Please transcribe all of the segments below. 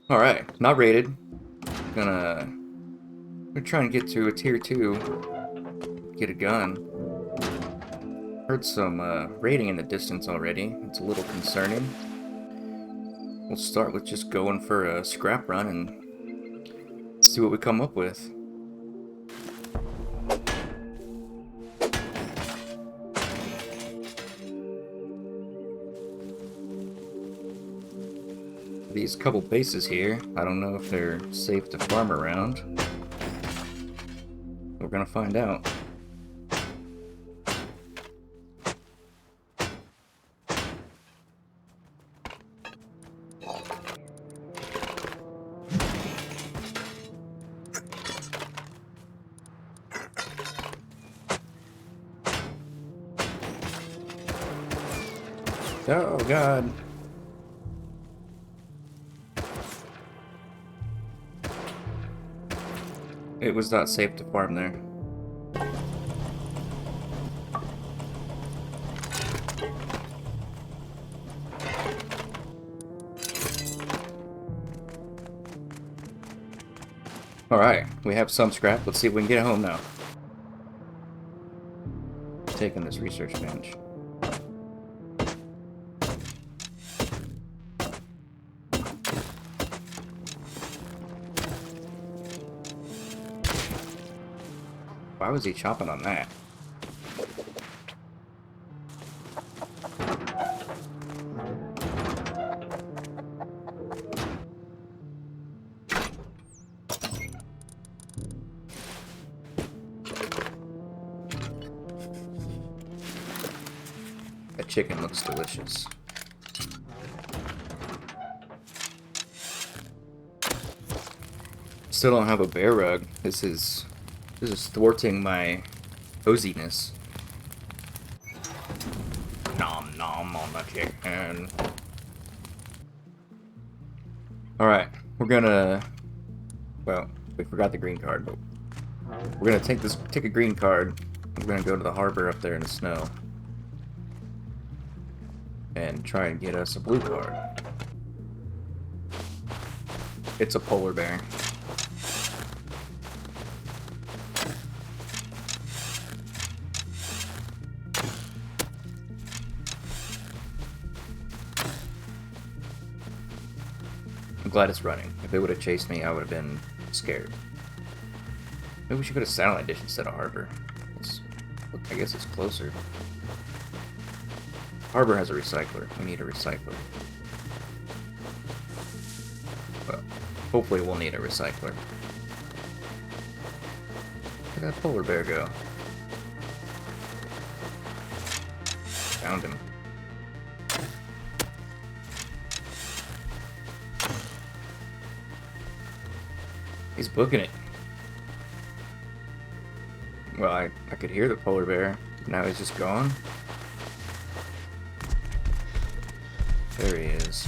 Alright, not rated. Gonna try and get to a tier 2. Get a gun. Heard some raiding in the distance already. It's a little concerning. We'll start with just going for a scrap run and see what we come up with. These couple bases here, I don't know if they're safe to farm around. We're gonna find out. Oh god. It was not safe to farm there. Alright, we have some scrap. Let's see if we can get home now. Taking this research bench. Why was he chopping on that? That chicken looks delicious. Still don't have a bear rug. This is thwarting my coziness. Nom nom on the chicken. Alright, we're gonna... Well, we forgot the green card, but we're gonna take a green card. We're gonna go to the harbor up there in the snow. And try and get us a blue card. It's a polar bear. I'm glad it's running. If it would have chased me, I would have been scared. Maybe we should go to Satellite Dish instead of Harbor. I guess it's closer. Harbor has a recycler. We need a recycler. Well, hopefully we'll need a recycler. Where'd that polar bear go? Found him. He's booking it. Well, I could hear the polar bear. Now he's just gone. There he is.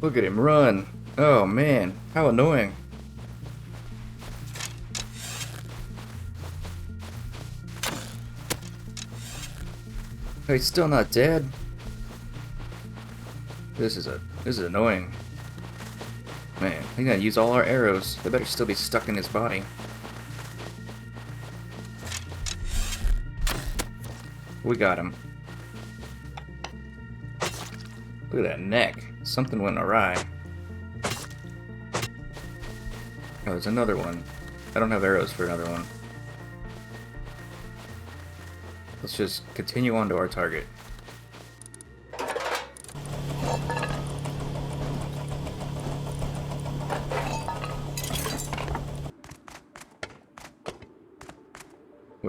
Look at him run. Oh man, how annoying. Oh, he's still not dead. This is annoying. Man, he's gonna use all our arrows. They better still be stuck in his body. We got him. Look at that neck. Something went awry. Oh, there's another one. I don't have arrows for another one. Let's just continue on to our target.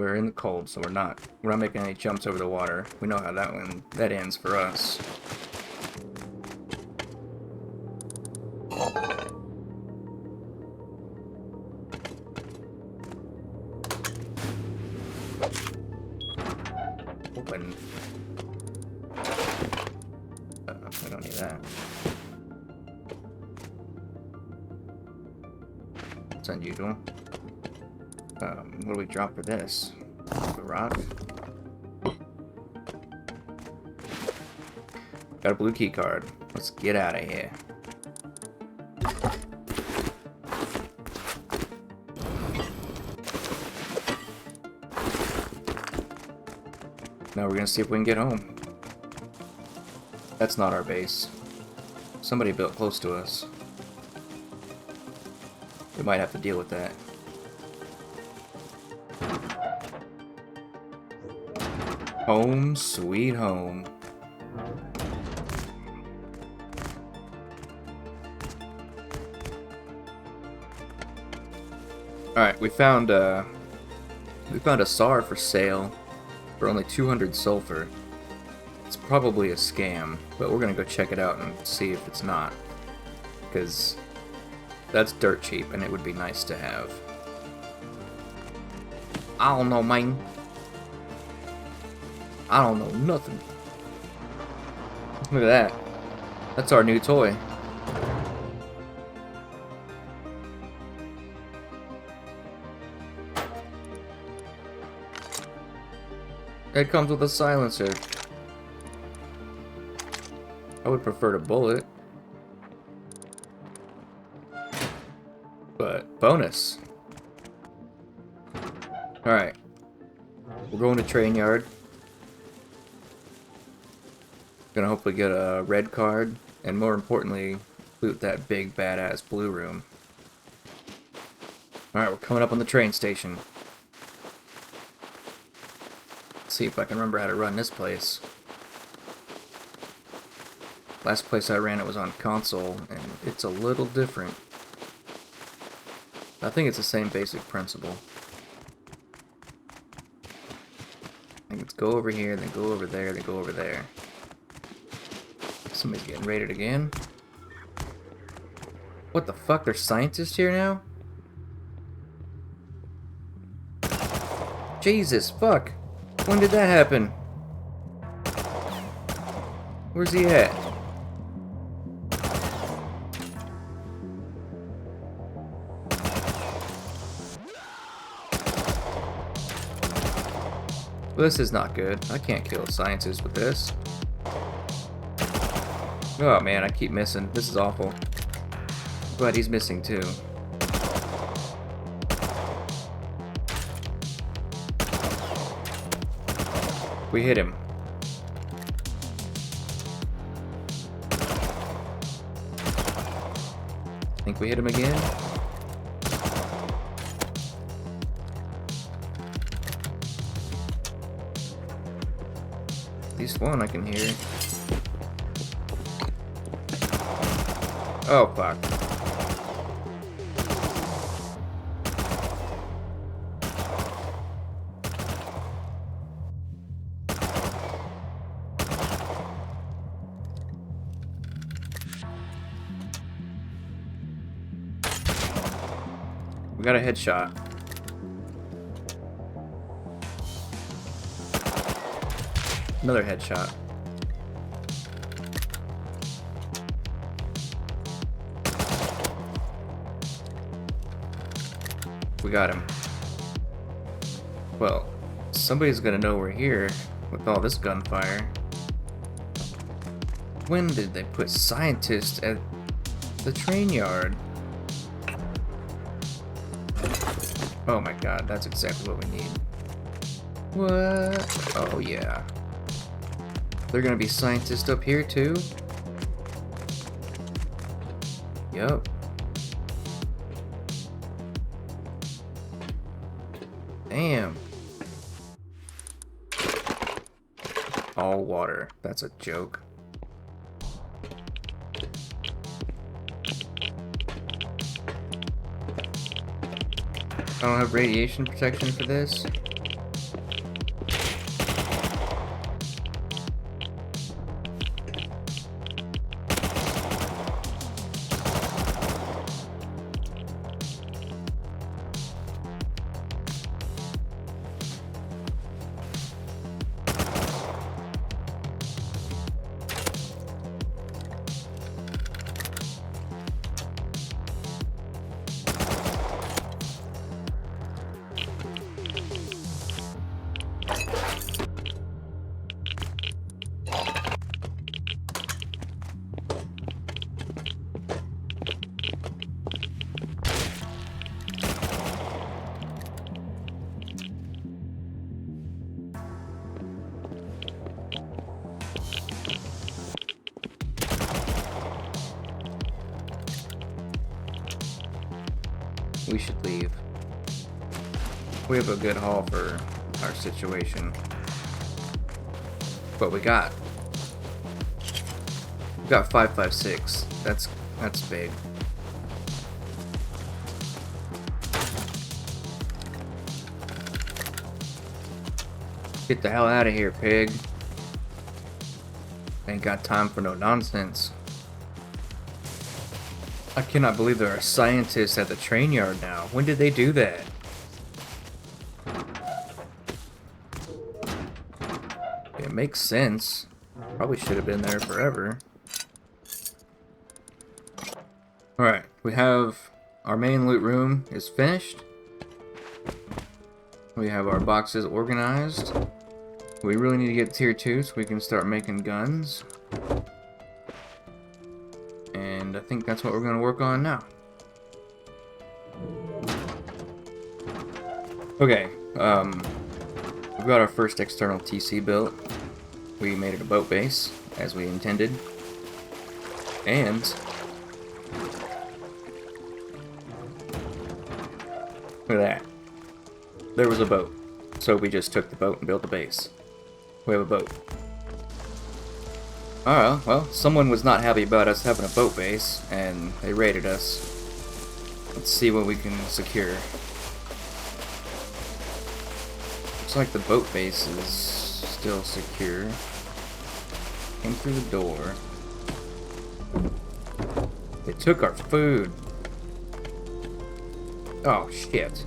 we're in the cold, so we're not making any jumps over the water. We know how that ends for us. Open. I don't need that. It's unusual. What do we drop for this? The rock? Got a blue key card. Let's get out of here. Now we're gonna see if we can get home. That's not our base. Somebody built close to us. We might have to deal with that. Home sweet home. Alright, we found a SAR for sale for only 200 sulfur. It's probably a scam, but we're gonna go check it out and see if it's not. Because that's dirt cheap and it would be nice to have. I don't know, man. I don't know nothing. Look at that. That's our new toy. It comes with a silencer. I would prefer a bullet. But bonus. Alright. We're going to train yard. Gonna hopefully get a red card, and more importantly, loot that big badass blue room. Alright, we're coming up on the train station. Let's see if I can remember how to run this place. Last place I ran it was on console, and it's a little different. I think it's the same basic principle. I think it's go over here, then go over there, then go over there. Somebody's getting raided again. What the fuck? There's scientists here now? Jesus, fuck. When did that happen? Where's he at? Well, this is not good. I can't kill a scientist with this. Oh man, I keep missing. This is awful. But he's missing too. We hit him. Think we hit him again? At least one I can hear. Oh, fuck. We got a headshot. Another headshot. We got him. Well, somebody's gonna know we're here with all this gunfire. When did they put scientists at the train yard? Oh my god, that's exactly what we need. What? Oh yeah. They're gonna be scientists up here too? Yup. Damn. All water. That's a joke. I don't have radiation protection for this. we should leave. We have a good haul for our situation. What we got? We got 556. That's big. Get the hell out of here, pig. Ain't got time for no nonsense. I cannot believe there are scientists at the train yard now. When did they do that? It makes sense. Probably should have been there forever. Alright, we have our main loot room is finished. We have our boxes organized. We really need to get tier 2 so we can start making guns. And I think that's what we're going to work on now. Okay, we've got our first external TC built. We made it a boat base, as we intended. And look at that. There was a boat. So we just took the boat and built a base. We have a boat. Alright, well, someone was not happy about us having a boat base, and they raided us. Let's see what we can secure. Looks like the boat base is still secure. Came through the door. They took our food. Oh, shit.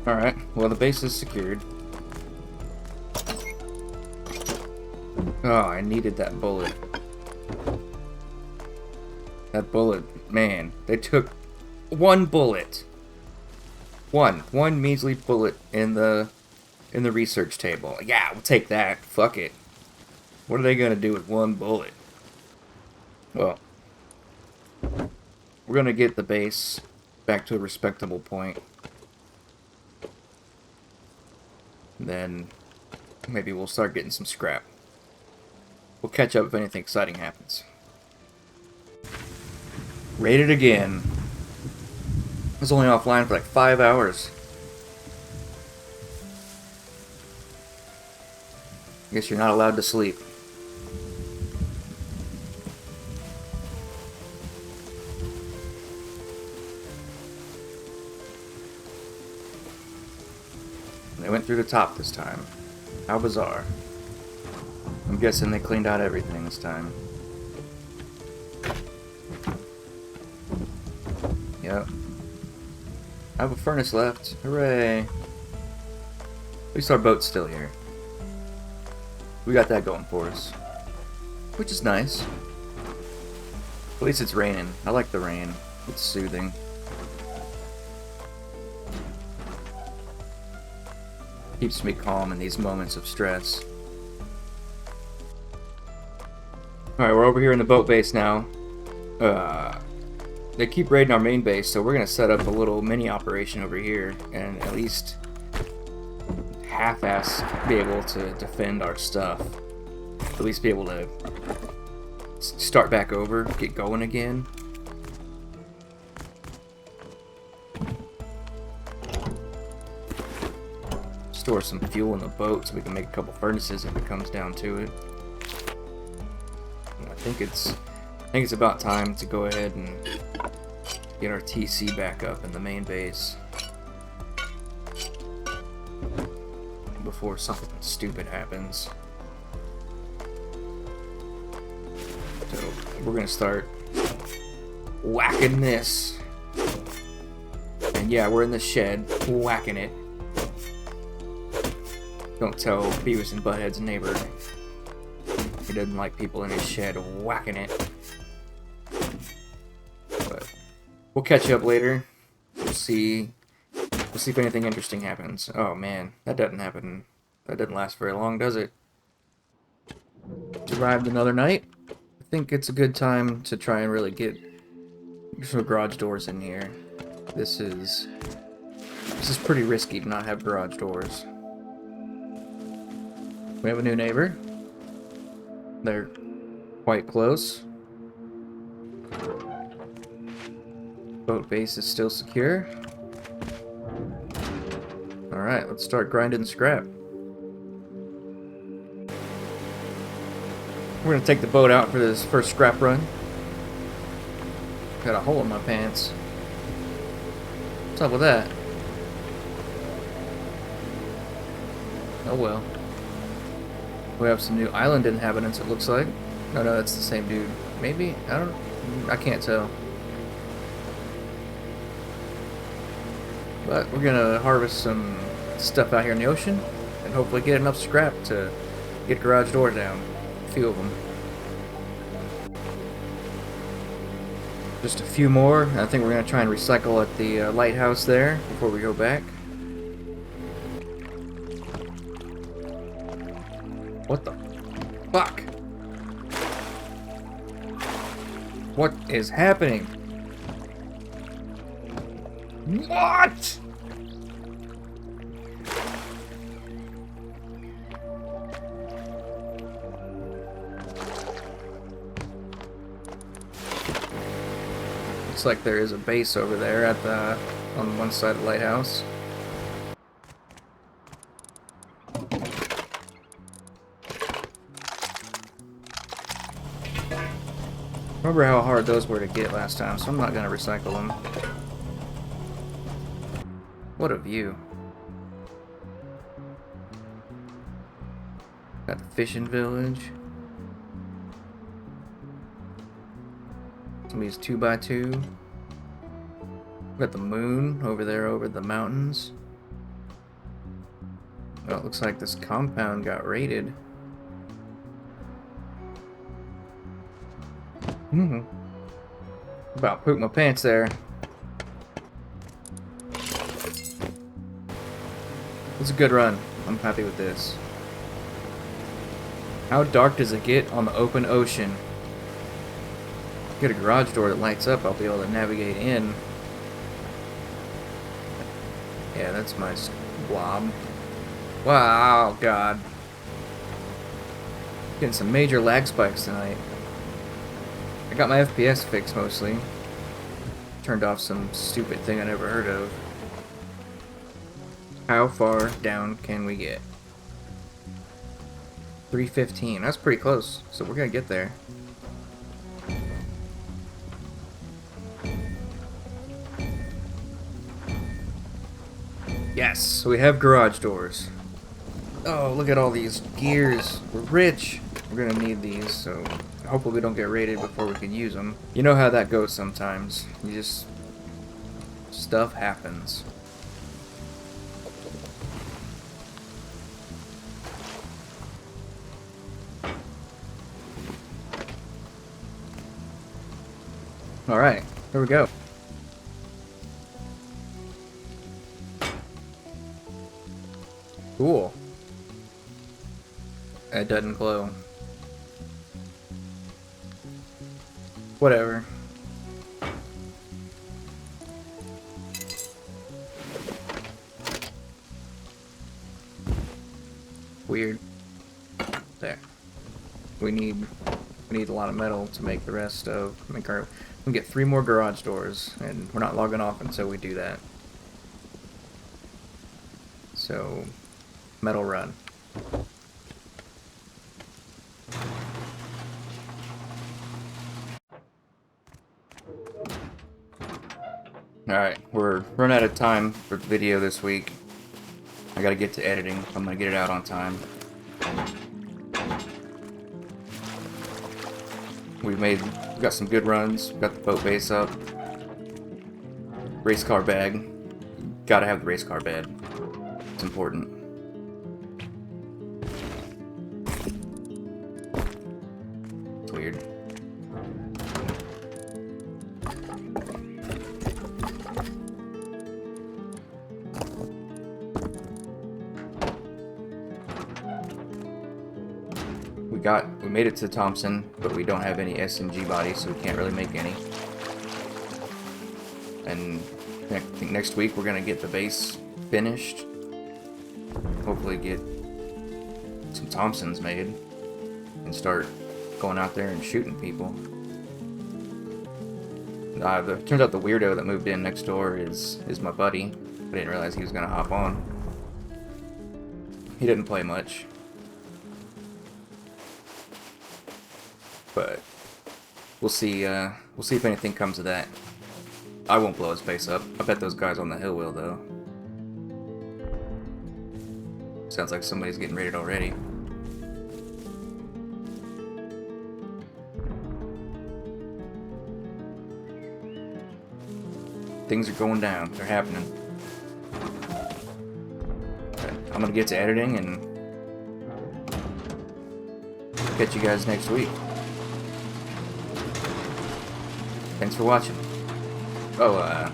Alright, well the base is secured. Oh, I needed that bullet. That bullet, man, they took one bullet. One measly bullet in the research table. Yeah, we'll take that. Fuck it. What are they gonna do with one bullet? Well, we're gonna get the base back to a respectable point. Then maybe we'll start getting some scrap. We'll catch up if anything exciting happens. Raided again. I was only offline for like 5 hours. Guess you're not allowed to sleep. They went through the top this time. How bizarre. I'm guessing they cleaned out everything this time. Yep. I have a furnace left. Hooray. At least our boat's still here. We got that going for us. Which is nice. At least it's raining. I like the rain. It's soothing. Keeps me calm in these moments of stress. Alright, we're over here in the boat base now. They keep raiding our main base, so we're going to set up a little mini operation over here and at least half-ass be able to defend our stuff. At least be able to start back over, get going again. Store some fuel in the boat so we can make a couple furnaces if it comes down to it. And I think it's about time to go ahead and get our TC back up in the main base before something stupid happens. So we're gonna start whacking this. And yeah, we're in the shed, whacking it. Don't tell Beavis and Butthead's neighbor he doesn't like people in his shed whacking it. But we'll catch up later. We'll see if anything interesting happens. Oh man, that doesn't happen. That doesn't last very long, does it? Survived another night. I think it's a good time to try and really get some garage doors in here. This is pretty risky to not have garage doors. We have a new neighbor. They're quite close. Boat base is still secure. Alright, let's start grinding scrap. We're gonna take the boat out for this first scrap run. Got a hole in my pants. What's up with that? Oh well. We have some new island inhabitants, it looks like. No, that's the same dude. Maybe? I can't tell. But we're gonna harvest some stuff out here in the ocean and hopefully get enough scrap to get garage doors down. A few of them. Just a few more. I think we're gonna try and recycle at the lighthouse there before we go back. What the fuck? What is happening? What? Looks like there is a base over there at on one side of the lighthouse. Remember how hard those were to get last time, so I'm not gonna recycle them. What a view. Got the fishing village. Some of these 2x2. Got the moon over there over the mountains. Well, it looks like this compound got raided. About pooped my pants there. It's a good run. I'm happy with this. How dark does it get on the open ocean? Get a garage door that lights up, I'll be able to navigate in. Yeah, that's my blob. Wow, God. Getting some major lag spikes tonight. I got my FPS fixed mostly. Turned off some stupid thing I never heard of. How far down can we get? 315. That's pretty close, so we're gonna get there. Yes, so we have garage doors. Oh, look at all these gears. We're rich. We're gonna need these, so hopefully we don't get raided before we can use them. You know how that goes sometimes. You just... stuff happens. Alright, here we go. Cool. It doesn't glow. Whatever. Weird. There. We need a lot of metal to make the rest of we can get 3 more garage doors, and we're not logging off until we do that. So, metal run. Alright, we're running out of time for the video this week. I gotta get to editing. I'm gonna get it out on time. We've got some good runs. Got the boat base up. Race car bag. Gotta have the race car bed. It's important. It's weird. We made it to Thompson, but we don't have any SMG bodies, so we can't really make any. And I think next week we're gonna get the base finished. Hopefully get some Thompsons made and start going out there and shooting people. Turns out the weirdo that moved in next door is my buddy. I didn't realize he was gonna hop on. He didn't play much, but we'll see. We'll see if anything comes of that. I won't blow his face up. I bet those guys on the hill will, though. Sounds like somebody's getting raided already. Things are going down. They're happening. Okay, I'm gonna get to editing and catch you guys next week. Thanks for watching. Oh,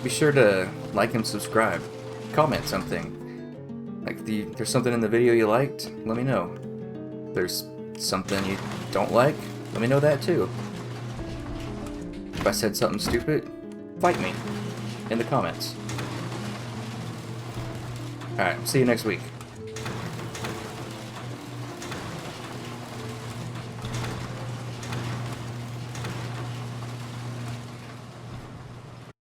be sure to like and subscribe. Comment something. Like, there's something in the video you liked, let me know. If there's something you don't like, let me know that too. If I said something stupid, fight me in the comments. Alright, see you next week.